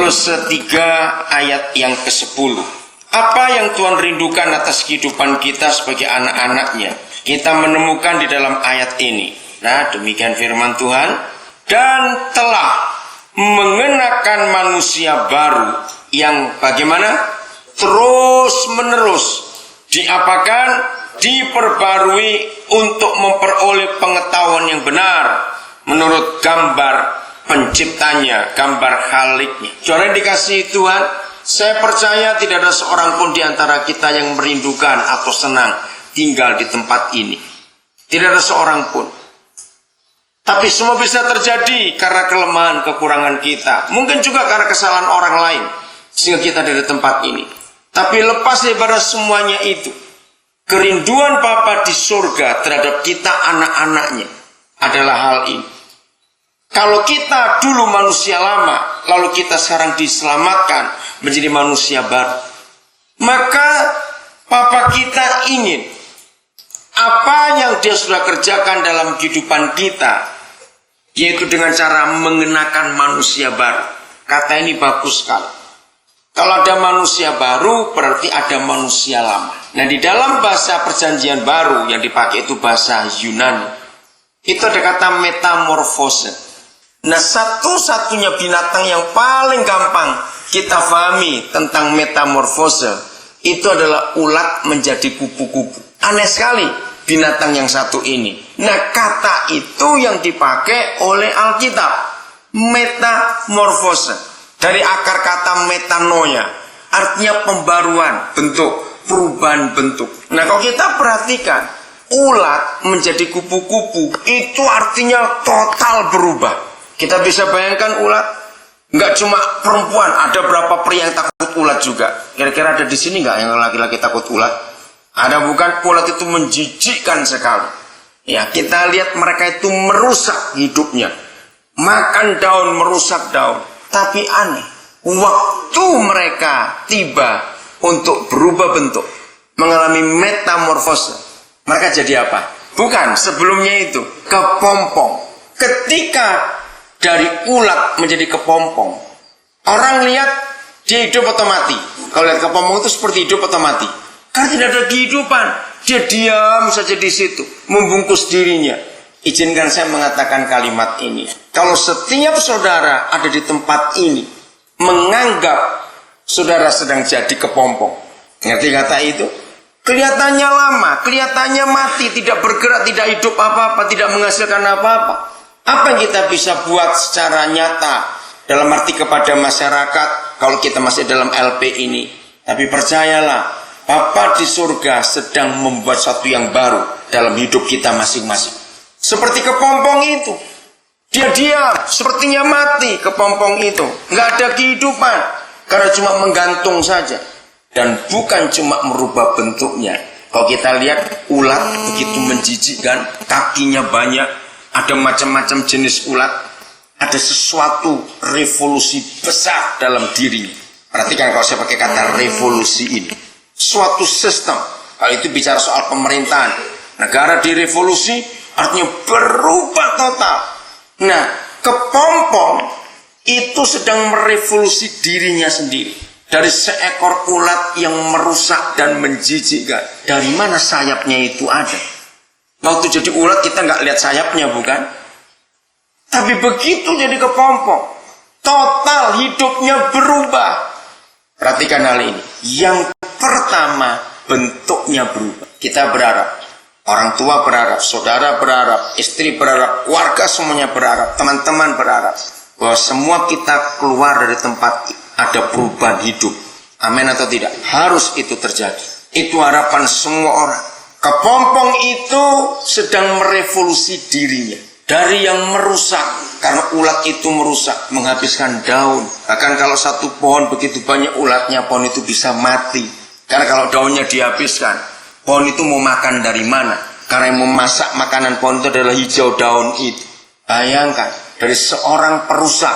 Kolose 3 ayat yang ke-10. Apa yang Tuhan rindukan atas kehidupan kita sebagai anak-anaknya, kita menemukan di dalam ayat ini. Nah, demikian firman Tuhan. Dan telah mengenakan manusia baru yang bagaimana? Terus menerus diapakan? Diperbarui untuk memperoleh pengetahuan yang benar menurut gambar penciptanya, gambar Khaliknya. Saudara dikasihi Tuhan, saya percaya tidak ada seorang pun di antara kita yang merindukan atau senang tinggal di tempat ini. Tidak ada seorang pun. Tapi semua bisa terjadi karena kelemahan, kekurangan kita. Mungkin juga karena kesalahan orang lain sehingga kita ada di tempat ini. Tapi lepas daripada semuanya itu, kerinduan Bapa di surga terhadap kita anak-anaknya adalah hal ini. Kalau kita dulu manusia lama, lalu kita sekarang diselamatkan menjadi manusia baru, maka Bapa kita ingin apa yang Dia sudah kerjakan dalam kehidupan kita, yaitu dengan cara mengenakan manusia baru. Kata ini bagus sekali. Kalau ada manusia baru, berarti ada manusia lama. Nah, di dalam bahasa perjanjian baru yang dipakai itu bahasa Yunani. Itu ada kata metamorfose. Nah, satu-satunya binatang yang paling gampang kita pahami tentang metamorfose itu adalah ulat menjadi kupu-kupu. Aneh sekali binatang yang satu ini. Nah, kata itu yang dipakai oleh Alkitab, metamorfose. Dari akar kata metanoia, artinya pembaruan bentuk, perubahan bentuk. Nah, kalau kita perhatikan, ulat menjadi kupu-kupu, itu artinya total berubah. Kita bisa bayangkan ulat, nggak cuma perempuan, ada berapa pria yang takut ulat juga. Kira-kira ada di sini nggak yang laki-laki takut ulat? Ada bukan? Ulat itu menjijikkan sekali. Ya, kita lihat mereka itu merusak hidupnya. Makan daun, merusak daun. Tapi aneh, waktu mereka tiba untuk berubah bentuk, mengalami metamorfose, mereka jadi apa? Bukan, sebelumnya itu kepompong. Ketika dari ulat menjadi kepompong, orang lihat dia hidup atau mati. Kalau lihat kepompong itu seperti hidup atau mati, karena tidak ada kehidupan. Dia diam saja di situ, membungkus dirinya. Izinkan saya mengatakan kalimat ini. Kalau setiap saudara ada di tempat ini menganggap saudara sedang jadi kepompong, ngerti kata itu? Kelihatannya lama, kelihatannya mati, tidak bergerak, tidak hidup apa-apa, tidak menghasilkan apa-apa. Apa yang kita bisa buat secara nyata dalam arti kepada masyarakat kalau kita masih dalam LP ini? Tapi percayalah, Bapa di surga sedang membuat sesuatu yang baru dalam hidup kita masing-masing. Seperti kepompong itu, dia diam, sepertinya mati kepompong itu, nggak ada kehidupan, karena cuma menggantung saja, dan bukan cuma merubah bentuknya. Kalau kita lihat ulat begitu menjijikkan, kakinya banyak, ada macam-macam jenis ulat, ada sesuatu revolusi besar dalam dirinya. Perhatikan kalau saya pakai kata revolusi ini, suatu sistem. Kalau itu bicara soal pemerintahan, negara direvolusi, artinya berubah total. Nah, kepompong itu sedang merevolusi dirinya sendiri. Dari seekor ulat yang merusak dan menjijikkan. Dari mana sayapnya itu ada? Waktu jadi ulat kita nggak lihat sayapnya, bukan? Tapi begitu jadi kepompong, total hidupnya berubah. Perhatikan hal ini. Yang pertama, bentuknya berubah. Kita berharap, orang tua berharap, saudara berharap, istri berharap, keluarga semuanya berharap, teman-teman berharap bahwa semua kita keluar dari tempat ada perubahan hidup. Amin atau tidak? Harus itu terjadi. Itu harapan semua orang. Kepompong itu sedang merevolusi dirinya. Dari yang merusak, karena ulat itu merusak, menghabiskan daun. Bahkan kalau satu pohon begitu banyak ulatnya, pohon itu bisa mati. Karena kalau daunnya dihabiskan, pohon itu mau makan dari mana? Karena yang memasak makanan pohon itu adalah hijau daun itu. Bayangkan, dari seorang perusak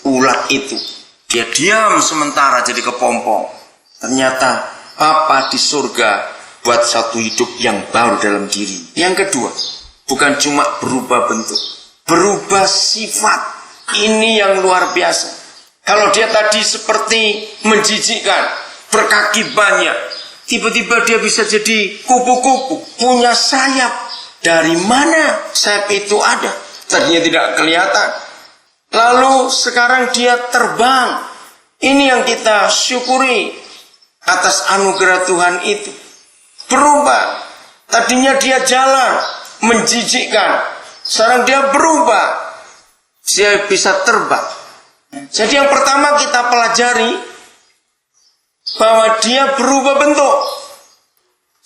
ulat itu, dia diam sementara jadi kepompong. Ternyata Bapa di surga buat satu hidup yang baru dalam diri. Yang kedua, bukan cuma berubah bentuk, berubah sifat. Ini yang luar biasa. Kalau dia tadi seperti menjijikkan, berkaki banyak, tiba-tiba dia bisa jadi kupu-kupu, punya sayap. Dari mana sayap itu ada? Tadinya tidak kelihatan. Lalu sekarang dia terbang. Ini yang kita syukuri atas anugerah Tuhan itu. Berubah. Tadinya dia jalan, menjijikkan. Sekarang dia berubah. Dia bisa terbang. Jadi yang pertama kita pelajari bahwa dia berubah bentuk.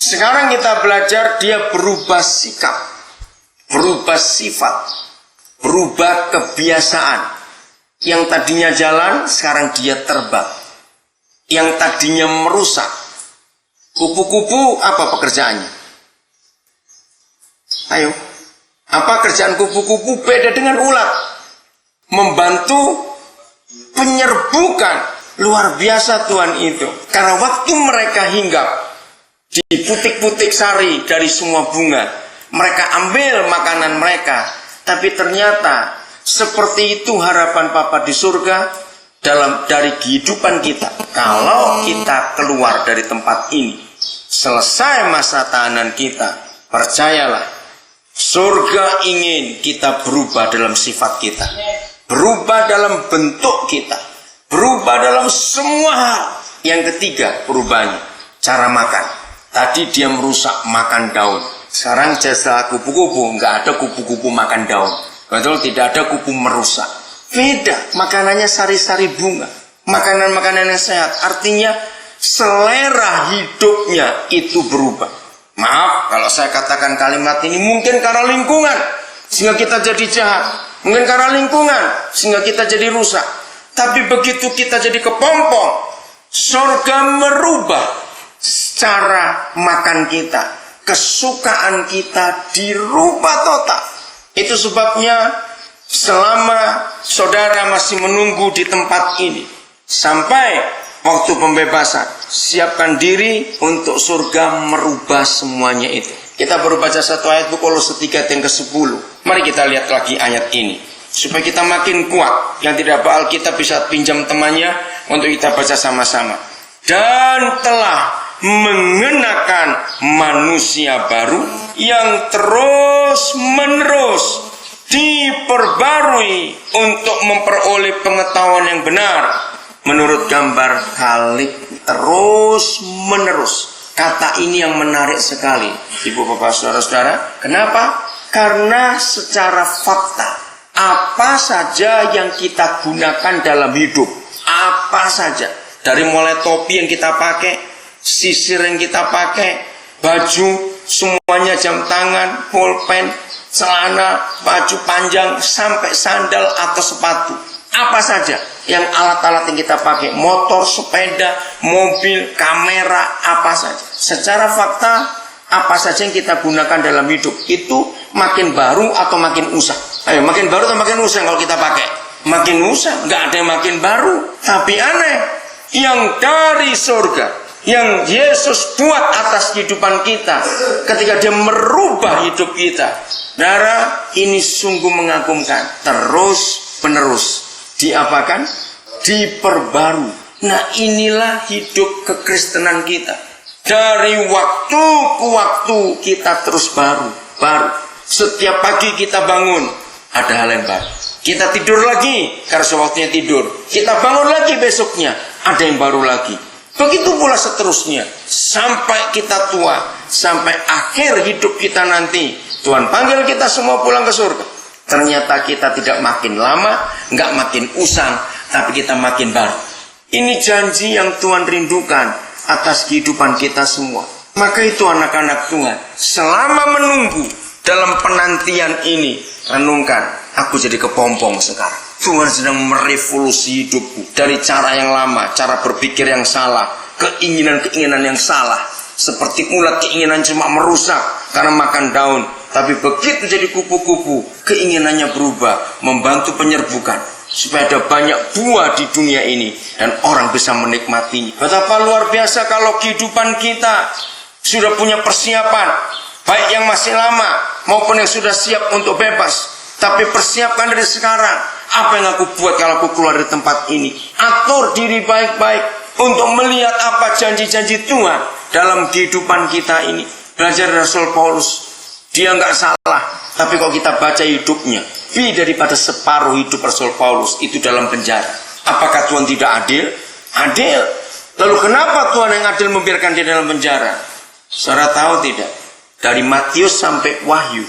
Sekarang kita belajar dia berubah sikap, berubah sifat, berubah kebiasaan. Yang tadinya jalan, sekarang dia terbang. Yang tadinya merusak. Kupu-kupu apa pekerjaannya? Ayo, apa kerjaan kupu-kupu beda dengan ulat? Membantu penyerbukan. Luar biasa Tuhan itu. Karena waktu mereka hinggap di putik-putik sari dari semua bunga, mereka ambil makanan mereka. Tapi ternyata seperti itu harapan Bapa di surga dari kehidupan kita. Kalau kita keluar dari tempat ini, selesai masa tahanan kita, percayalah, surga ingin kita berubah dalam sifat kita, berubah dalam bentuk kita, berubah dalam semua hal. Yang ketiga perubahannya, cara makan. Tadi dia merusak makan daun. Sekarang jasa kupu-kupu, nggak ada kupu-kupu makan daun. Betul, tidak ada kupu merusak. Beda, makanannya sari-sari bunga. Makanan-makanan yang sehat. Artinya selera hidupnya itu berubah. Maaf kalau saya katakan kalimat ini, mungkin karena lingkungan sehingga kita jadi jahat. Mungkin karena lingkungan sehingga kita jadi rusak. Tapi begitu kita jadi kepompong, surga merubah cara makan kita, kesukaan kita dirubah total. Itu sebabnya selama saudara masih menunggu di tempat ini sampai waktu pembebasan, siapkan diri untuk surga merubah semuanya itu. Kita baru baca satu ayat Kolose 3 yang ke-10. Mari kita lihat lagi ayat ini supaya kita makin kuat. Yang tidak hafal kita bisa pinjam temannya untuk kita baca sama-sama. Dan telah mengenakan manusia baru yang terus menerus diperbarui untuk memperoleh pengetahuan yang benar menurut gambar Khalik. Terus menerus. Kata ini yang menarik sekali, Ibu Bapak Saudara-saudara. Kenapa? Karena secara fakta, apa saja yang kita gunakan dalam hidup, apa saja, dari mulai topi yang kita pakai, sisir yang kita pakai, baju, semuanya, jam tangan, pulpen, celana, baju panjang, sampai sandal atau sepatu. Apa saja yang alat-alat yang kita pakai, motor, sepeda, mobil, kamera, apa saja. Secara fakta, apa saja yang kita gunakan dalam hidup itu makin baru atau makin usang. Ayo, makin baru atau makin usang kalau kita pakai? Makin usang, nggak ada yang makin baru. Tapi aneh, yang dari surga, yang Yesus buat atas kehidupan kita, ketika dia merubah hidup kita, saudara, ini sungguh mengagumkan. Terus menerus diapakan? Diperbarui. Nah, inilah hidup kekristenan kita. Dari waktu ke waktu kita terus baru. Setiap pagi kita bangun, ada hal yang baru. Kita tidur lagi, karena sewaktunya tidur. Kita bangun lagi besoknya, ada yang baru lagi. Begitu pula seterusnya. Sampai kita tua, sampai akhir hidup kita nanti. Tuhan panggil kita semua pulang ke surga. Ternyata kita tidak makin lama, nggak makin usang, tapi kita makin baru. Ini janji yang Tuhan rindukan atas kehidupan kita semua. Maka itu anak-anak Tuhan, selama menunggu dalam penantian ini, renungkan, aku jadi kepompong sekarang. Tuhan sedang merevolusi hidupku dari cara yang lama, cara berpikir yang salah, keinginan-keinginan yang salah. Seperti ulat, keinginan cuma merusak karena makan daun. Tapi begitu jadi kupu-kupu, keinginannya berubah, membantu penyerbukan. Supaya ada banyak buah di dunia ini dan orang bisa menikmatinya. Betapa luar biasa kalau kehidupan kita sudah punya persiapan, baik yang masih lama maupun yang sudah siap untuk bebas. Tapi persiapkan dari sekarang. Apa yang aku buat kalau aku keluar dari tempat ini? Atur diri baik-baik untuk melihat apa janji-janji Tuhan dalam kehidupan kita ini. Belajar Rasul Paulus. Dia nggak salah. Tapi kalau kita baca hidupnya, lebih daripada separuh hidup Rasul Paulus itu dalam penjara. Apakah Tuhan tidak adil? Adil. Lalu kenapa Tuhan yang adil membiarkan dia dalam penjara? Saudara tahu tidak? Dari Matius sampai Wahyu,